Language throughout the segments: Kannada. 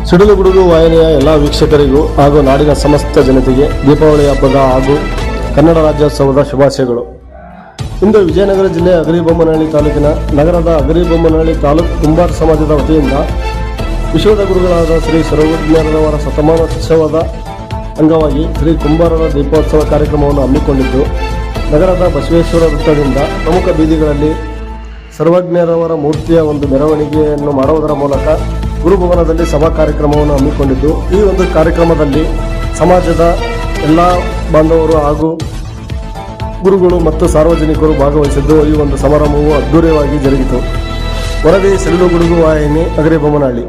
ಸಿಡಿಲು ಗುಡುಗು ವಾಹಿನಿಯ ಎಲ್ಲ ವೀಕ್ಷಕರಿಗೂ ಹಾಗೂ ನಾಡಿನ ಸಮಸ್ತ ಜನತೆಗೆ ದೀಪಾವಳಿ ಹಬ್ಬದ ಹಾಗೂ ಕನ್ನಡ ರಾಜ್ಯೋತ್ಸವದ ಶುಭಾಶಯಗಳು. ಇಂದು ವಿಜಯನಗರ ಜಿಲ್ಲೆ ಅಗರಿಬೊಮ್ಮನಹಳ್ಳಿ ತಾಲೂಕಿನ ನಗರದ ಅಗರಿಬೊಮ್ಮನಹಳ್ಳಿ ತಾಲೂಕು ಕುಂಬಾರ ಸಮಾಜದ ವತಿಯಿಂದ ವಿಶ್ವದ ಗುರುಗಳಾದ ಶ್ರೀ ಸರ್ವಜ್ಞರವರ ಶತಮಾನೋತ್ಸವದ ಅಂಗವಾಗಿ ಶ್ರೀ ಕುಂಬಾರರ ದೀಪೋತ್ಸವ ಕಾರ್ಯಕ್ರಮವನ್ನು ಹಮ್ಮಿಕೊಂಡಿದ್ದು, ನಗರದ ಬಸವೇಶ್ವರ ವೃತ್ತದಿಂದ ಪ್ರಮುಖ ಬೀದಿಗಳಲ್ಲಿ ಸರ್ವಜ್ಞರವರ ಮೂರ್ತಿಯ ಒಂದು ಮೆರವಣಿಗೆಯನ್ನು ಮಾಡುವುದರ ಮೂಲಕ ಗುರುಭವನದಲ್ಲಿ ಸಭಾ ಕಾರ್ಯಕ್ರಮವನ್ನು ಹಮ್ಮಿಕೊಂಡಿದ್ದು, ಈ ಒಂದು ಕಾರ್ಯಕ್ರಮದಲ್ಲಿ ಸಮಾಜದ ಎಲ್ಲ ಬಾಂಧವರು ಹಾಗೂ ಗುರುಗಳು ಮತ್ತು ಸಾರ್ವಜನಿಕರು ಭಾಗವಹಿಸಿದ್ದು ಈ ಒಂದು ಸಮಾರಂಭವು ಅದ್ದೂರಿಯಾಗಿ ಜರುಗಿತು. ವರದಿ ಸಿಡಿಲು ಗುಡುಗು ವಾಹಿನಿ, ಅಗರಿಬೊಮ್ಮನಹಳ್ಳಿ.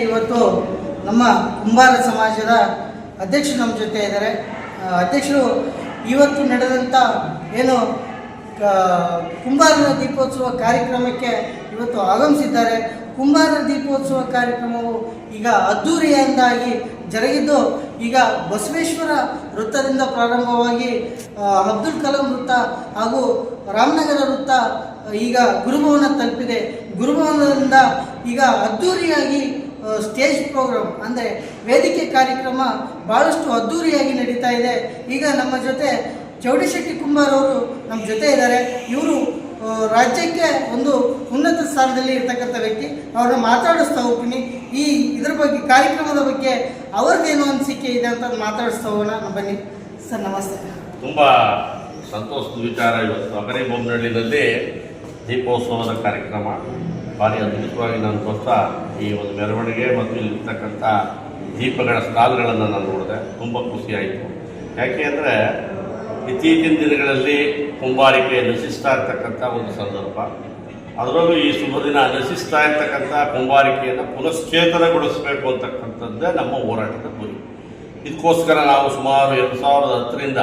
ಇವತ್ತು ನಮ್ಮ ಕುಂಬಾರ ಸಮಾಜದ ಅಧ್ಯಕ್ಷರು ನಮ್ಮ ಜೊತೆ ಇದ್ದಾರೆ. ಅಧ್ಯಕ್ಷರು ಇವತ್ತು ನಡೆದಂಥ ಏನು ಕುಂಬಾರರ ದೀಪೋತ್ಸವ ಕಾರ್ಯಕ್ರಮಕ್ಕೆ ಇವತ್ತು ಆಗಮಿಸಿದ್ದಾರೆ. ಕುಂಬಾರರ ದೀಪೋತ್ಸವ ಕಾರ್ಯಕ್ರಮವು ಈಗ ಅದ್ದೂರಿಯಿಂದಾಗಿ ಜರುಗಿದ್ದು, ಈಗ ಬಸವೇಶ್ವರ ವೃತ್ತದಿಂದ ಪ್ರಾರಂಭವಾಗಿ ಅಬ್ದುಲ್ ಕಲಾಂ ವೃತ್ತ ಹಾಗೂ ರಾಮನಗರ ವೃತ್ತ ಈಗ ಗುರುಭವನ ತಲುಪಿದೆ. ಗುರುಭವನದಿಂದ ಈಗ ಅದ್ದೂರಿಯಾಗಿ ಸ್ಟೇಜ್ ಪ್ರೋಗ್ರಾಮ್ ಅಂದರೆ ವೇದಿಕೆ ಕಾರ್ಯಕ್ರಮ ಭಾಳಷ್ಟು ಅದ್ದೂರಿಯಾಗಿ ನಡೀತಾ ಇದೆ. ಈಗ ನಮ್ಮ ಜೊತೆ ಚೌಡಶೆಟ್ಟಿ ಕುಂಬಾರ್ ಅವರು ನಮ್ಮ ಜೊತೆ ಇದ್ದಾರೆ. ಇವರು ರಾಜ್ಯಕ್ಕೆ ಒಂದು ಉನ್ನತ ಸ್ಥಾನದಲ್ಲಿ ಇರ್ತಕ್ಕಂಥ ವ್ಯಕ್ತಿ. ಅವ್ರನ್ನ ಮಾತಾಡಿಸ್ತಾ ಹೋಗ್ತೀನಿ. ಇದ್ರ ಬಗ್ಗೆ, ಕಾರ್ಯಕ್ರಮದ ಬಗ್ಗೆ ಅವ್ರದ್ದೇನು ಅನಿಸಿಕೆ ಇದೆ ಅಂತ ಮಾತಾಡಿಸ್ತಾ ಹೋಗೋಣ. ಬನ್ನಿ ಸರ್. ನಮಸ್ತೆ. ತುಂಬ ಸಂತೋಷದ ವಿಚಾರ. ಇವತ್ತು ಅಗರಿಬೊಮ್ಮನಹಳ್ಳಿನಲ್ಲಿ ದೀಪೋತ್ಸವದ ಕಾರ್ಯಕ್ರಮ ಭಾರಿ ಅದ್ಭುತವಾಗಿ ನಾನು ತೋರಿಸ್ತಾ ಈ ಒಂದು ಮೆರವಣಿಗೆ ಮತ್ತು ಇಲ್ಲಿರ್ತಕ್ಕಂಥ ದೀಪಗಳ ಸ್ಟಾಲ್ಗಳನ್ನು ನಾನು ನೋಡಿದೆ. ತುಂಬ ಖುಷಿಯಾಯಿತು. ಯಾಕೆ ಅಂದರೆ ಇತ್ತೀಚಿನ ದಿನಗಳಲ್ಲಿ ಕುಂಬಾರಿಕೆ ನಶಿಸ್ತಾ ಇರ್ತಕ್ಕಂಥ ಒಂದು ಸಂದರ್ಭ. ಅದರಲ್ಲೂ ಈ ಶುಭ ದಿನ ನಶಿಸ್ತಾ ಇರ್ತಕ್ಕಂಥ ಕುಂಬಾರಿಕೆಯನ್ನು ಪುನಶ್ಚೇತನಗೊಳಿಸಬೇಕು ಅಂತಕ್ಕಂಥದ್ದೇ ನಮ್ಮ ಹೋರಾಟದ ಗುರಿ. ಇದಕ್ಕೋಸ್ಕರ ನಾವು ಸುಮಾರು 2010ರಿಂದ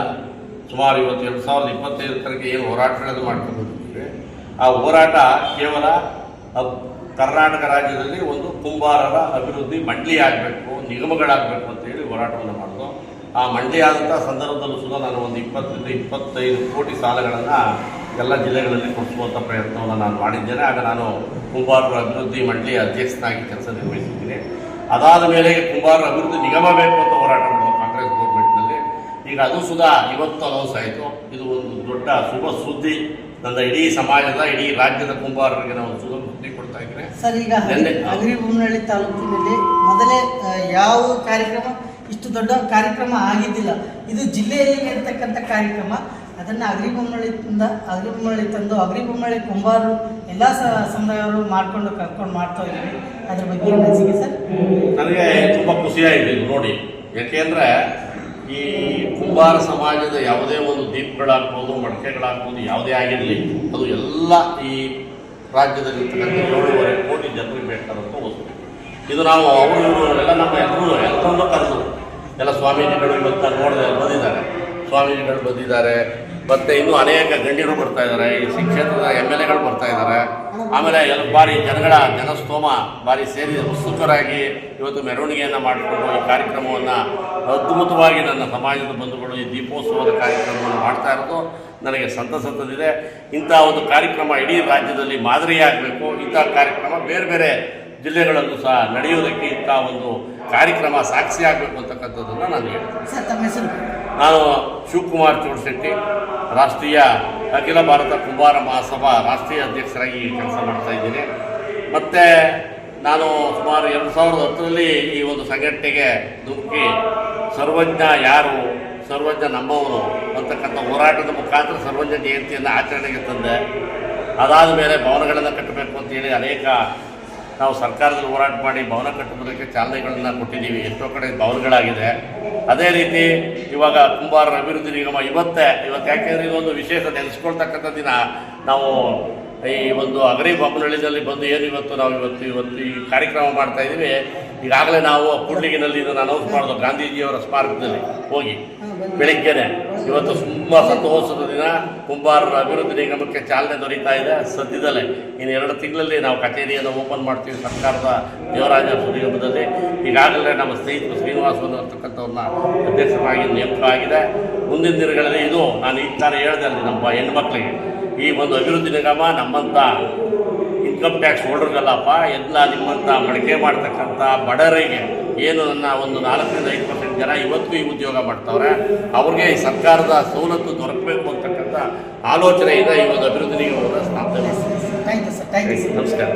ಸುಮಾರು ಇವತ್ತು 2025 ತನಕ ಏನು ಹೋರಾಟಗಳನ್ನು ಮಾಡ್ಕೊಂಡು ಹೋಗಿದ್ದೀವಿ, ಆ ಹೋರಾಟ ಕೇವಲ ಕರ್ನಾಟಕ ರಾಜ್ಯದಲ್ಲಿ ಒಂದು ಕುಂಬಾರರ ಅಭಿವೃದ್ಧಿ ಮಂಡಳಿ ಆಗಬೇಕು, ನಿಗಮಗಳಾಗಬೇಕು ಅಂತೇಳಿ ಹೋರಾಟವನ್ನು ಮಾಡಿದ್ರು. ಆ ಮಂಡಳಿ ಆದಂಥ ಸಂದರ್ಭದಲ್ಲೂ ಸುಧಾ ನಾನು ಒಂದು 20-25 ಕೋಟಿ ಸಾಲಗಳನ್ನು ಎಲ್ಲ ಜಿಲ್ಲೆಗಳಲ್ಲಿ ಕೊಡಿಸುವಂಥ ಪ್ರಯತ್ನವನ್ನು ನಾನು ಮಾಡಿದ್ದೇನೆ. ಆಗ ನಾನು ಕುಂಬಾರರ ಅಭಿವೃದ್ಧಿ ಮಂಡಳಿ ಅಧ್ಯಕ್ಷನಾಗಿ ಕೆಲಸ ನಿರ್ವಹಿಸಿದ್ದೀನಿ. ಅದಾದ ಮೇಲೆ ಕುಂಬಾರರ ಅಭಿವೃದ್ಧಿ ನಿಗಮ ಬೇಕು ಅಂತ ಹೋರಾಟ ಮಾಡಿದ್ರು ಕಾಂಗ್ರೆಸ್ ಗೌರ್ಮೆಂಟ್ನಲ್ಲಿ. ಈಗ ಅದು ಸುಧಾ ಇವತ್ತು ಅನೌನ್ಸ್ ಆಯಿತು. ಇದು ಒಂದು ದೊಡ್ಡ ಶುಭ ಸುದ್ದಿ. ನನ್ನ ಇಡೀ ಸಮಾಜದ, ಇಡೀ ರಾಜ್ಯದ ಕುಂಬಾರರಿಗೆ ನಾವು ಶುಭ ಸುದ್ದಿ ಕೊಡ್ತಾ ಇದ್ದೇನೆ. ಸರ್, ಈಗ ಅಗರಿಬೊಮ್ಮನಹಳ್ಳಿ ತಾಲೂಕಿನಲ್ಲಿ ಮೊದಲೇ ಯಾವ ಕಾರ್ಯಕ್ರಮ ಇಷ್ಟು ದೊಡ್ಡ ಕಾರ್ಯಕ್ರಮ ಆಗಿದ್ದಿಲ್ಲ. ಇದು ಜಿಲ್ಲೆಯಲ್ಲಿ ಇರತಕ್ಕಂಥ ಕಾರ್ಯಕ್ರಮ. ಅದನ್ನು ಅಗರಿಬೊಮ್ಮನಹಳ್ಳಿ ತಂದು ಅಗರಿಬೊಮ್ಮನಹಳ್ಳಿ ಕುಂಬಾರರು ಎಲ್ಲ ಸಮುದಾಯವರು ಕರ್ಕೊಂಡು ಮಾಡ್ತಾ ಇದ್ದೀವಿ. ಅದ್ರ ಬಗ್ಗೆ ಅನಿಸಿಕೆ ಸರ್? ನನಗೆ ತುಂಬ ಖುಷಿಯಾಗಿದೆ ಇದು ನೋಡಿ. ಯಾಕೆಂದರೆ ಈ ಕುಂಬಾರ ಸಮಾಜದ ಯಾವುದೇ ಒಂದು ದೀಪಗಳಾಗ್ಬೋದು, ಮಡಕೆಗಳಾಗ್ಬೋದು, ಯಾವುದೇ ಆಗಿರಲಿ, ಅದು ಎಲ್ಲ ಈ ರಾಜ್ಯದಲ್ಲಿ 7.5 ಕೋಟಿ ಜನರಿಗೆ ಬೇಕಾದಂಥ ವಸ್ತು. ಇದು ನಾವು ಅವರು ಎಲ್ಲ ನಮ್ಮ ಎಲ್ಲರನ್ನೂ ಕರೆದು ಎಲ್ಲ ಸ್ವಾಮೀಜಿಗಳು ಇವತ್ತು ನಾನು ನೋಡಿದೆ ಬಂದಿದ್ದಾರೆ. ಸ್ವಾಮೀಜಿಗಳು ಬಂದಿದ್ದಾರೆ, ಮತ್ತು ಇನ್ನೂ ಅನೇಕ ಗಣ್ಯರು ಬರ್ತಾ ಇದ್ದಾರೆ. ಈ ಕ್ಷೇತ್ರದ MLAಗಳು ಬರ್ತಾ ಇದ್ದಾರೆ. ಆಮೇಲೆ ಭಾರಿ ಜನಸ್ತೋಮ ಭಾರಿ ಸೇರಿ ಉತ್ಸುಕರಾಗಿ ಇವತ್ತು ಮೆರವಣಿಗೆಯನ್ನು ಮಾಡಿಕೊಂಡು ಈ ಕಾರ್ಯಕ್ರಮವನ್ನು ಅದ್ಭುತವಾಗಿ ನನ್ನ ಸಮಾಜದ ಬಂಧುಗಳು ಈ ದೀಪೋತ್ಸವದ ಕಾರ್ಯಕ್ರಮವನ್ನು ಮಾಡ್ತಾ ಇರೋದು ನನಗೆ ಸಂತಸ ತಂದಿದೆ. ಇಂಥ ಒಂದು ಕಾರ್ಯಕ್ರಮ ಇಡೀ ರಾಜ್ಯದಲ್ಲಿ ಮಾದರಿಯಾಗಬೇಕು. ಇಂಥ ಕಾರ್ಯಕ್ರಮ ಬೇರೆ ಬೇರೆ ಜಿಲ್ಲೆಗಳಲ್ಲೂ ಸಹ ನಡೆಯುವುದಕ್ಕೆ ಇಂಥ ಒಂದು ಕಾರ್ಯಕ್ರಮ ಸಾಕ್ಷಿಯಾಗಬೇಕು ಅಂತಕ್ಕಂಥದ್ದನ್ನು ನಾನು ಹೇಳ್ತೀನಿ. ಸರ್ ತಮ್ಮ ಹೆಸರು? ನಾನು ಶಿವಕುಮಾರ್ ಚೋಡಶೆಟ್ಟಿ, ರಾಷ್ಟ್ರೀಯ ಅಖಿಲ ಭಾರತ ಕುಂಬಾರ ಮಹಾಸಭಾ ರಾಷ್ಟ್ರೀಯ ಅಧ್ಯಕ್ಷರಾಗಿ ಕೆಲಸ ಮಾಡ್ತಾ ಇದ್ದೀನಿ. ಮತ್ತು ನಾನು ಸುಮಾರು 2010ರಲ್ಲಿ ಈ ಒಂದು ಸಂಘಟನೆಗೆ ಧುಮುಕಿ ಸರ್ವಜ್ಞ ಯಾರು, ಸರ್ವಜ್ಞ ನಮ್ಮವರು ಅಂತಕ್ಕಂಥ ಹೋರಾಟದ ಮುಖಾಂತರ ಸರ್ವಜ್ಞ ಜಯಂತಿಯನ್ನು ಆಚರಣೆಗೆ ತಂದೆ. ಅದಾದ ಮೇಲೆ ಭವನಗಳನ್ನು ಕಟ್ಟಬೇಕು ಅಂತೇಳಿ ಅನೇಕ ನಾವು ಸರ್ಕಾರದಲ್ಲಿ ಹೋರಾಟ ಮಾಡಿ ಭವನ ಕಟ್ಟುವುದಕ್ಕೆ ಚಾಲನೆಗಳನ್ನು ಕೊಟ್ಟಿದ್ದೀವಿ. ಎಷ್ಟೋ ಕಡೆ ಭವನಗಳಾಗಿದೆ. ಅದೇ ರೀತಿ ಇವಾಗ ಕುಂಬಾರರ ಅಭಿವೃದ್ಧಿ ನಿಗಮ ಇವತ್ತು ಯಾಕೆಂದರೆ ಇದೊಂದು ವಿಶೇಷ ನೆನೆಸ್ಕೊಳ್ತಕ್ಕಂಥ ದಿನ. ನಾವು ಈ ಒಂದು ಅಗರಿ ಬೊಮ್ಮನಹಳ್ಳಿನಲ್ಲಿ ಬಂದು ಏನು ಇವತ್ತು ಈ ಕಾರ್ಯಕ್ರಮ ಮಾಡ್ತಾಯಿದ್ದೀವಿ. ಈಗಾಗಲೇ ನಾವು ಕೂಡ್ಲಿಗಿನಲ್ಲಿ ಇದನ್ನು ಅನೌನ್ಸ್ ಮಾಡೋದು ಗಾಂಧೀಜಿಯವರ ಸ್ಮಾರಕದಲ್ಲಿ ಹೋಗಿ ಬೆಳಿಗ್ಗೆನೆ. ಇವತ್ತು ತುಂಬ ಸಂತೋಷದ ದಿನ. ಕುಂಬಾರರ ಅಭಿವೃದ್ಧಿ ನಿಗಮಕ್ಕೆ ಚಾಲನೆ ದೊರೀತಾ ಇದೆ. ಸದ್ಯದಲ್ಲೇ ಇನ್ನು 2 ತಿಂಗಳಲ್ಲಿ ನಾವು ಕಚೇರಿಯನ್ನು ಓಪನ್ ಮಾಡ್ತೀವಿ ಸರ್ಕಾರದ ದೇವರಾಜ ನಿಗಮದಲ್ಲಿ. ಈಗಾಗಲೇ ನಮ್ಮ ಸ್ನೇಹಿತರು ಶ್ರೀನಿವಾಸನ್ ಅಂತಕ್ಕಂಥವ್ರನ್ನ ಅಧ್ಯಕ್ಷರಾಗಿ ನೇಮಕ ಆಗಿದೆ. ಮುಂದಿನ ದಿನಗಳಲ್ಲಿ ಇದು ನಾನು ಈಗ ತಾನೇ ಹೇಳಿದೆ ಅಲ್ಲಿ ನಮ್ಮ ಹೆಣ್ಮಕ್ಳಿಗೆ ಈ ಒಂದು ಅಭಿವೃದ್ಧಿ ನಿಗಮ ನಮ್ಮಂಥ ಇನ್ಕಮ್ ಟ್ಯಾಕ್ಸ್ ಹೋಲ್ಡರ್ಗಲ್ಲಪ್ಪ, ಎಲ್ಲ ನಿಮ್ಮಂಥ ಮಡಿಕೆ ಮಾಡ್ತಕ್ಕಂಥ ಬಡವರಿಗೆ ಏನು ನನ್ನ ಒಂದು 4-5% ಜನ ಇವತ್ತಿಗೂ ಈ ಉದ್ಯೋಗ ಮಾಡ್ತಾವ್ರೆ, ಅವ್ರಿಗೆ ಈ ಸರ್ಕಾರದ ಸವಲತ್ತು ದೊರಕಬೇಕು ಅಂತಕ್ಕಂಥ ಆಲೋಚನೆಯಿಂದ ಈ ಒಂದು ಅಭಿವೃದ್ಧಿ ನಿಗಮವನ್ನು ಸ್ಥಾಪನೆ ಮಾಡ್ತೀವಿ. Thank you sir. ನಮಸ್ಕಾರ.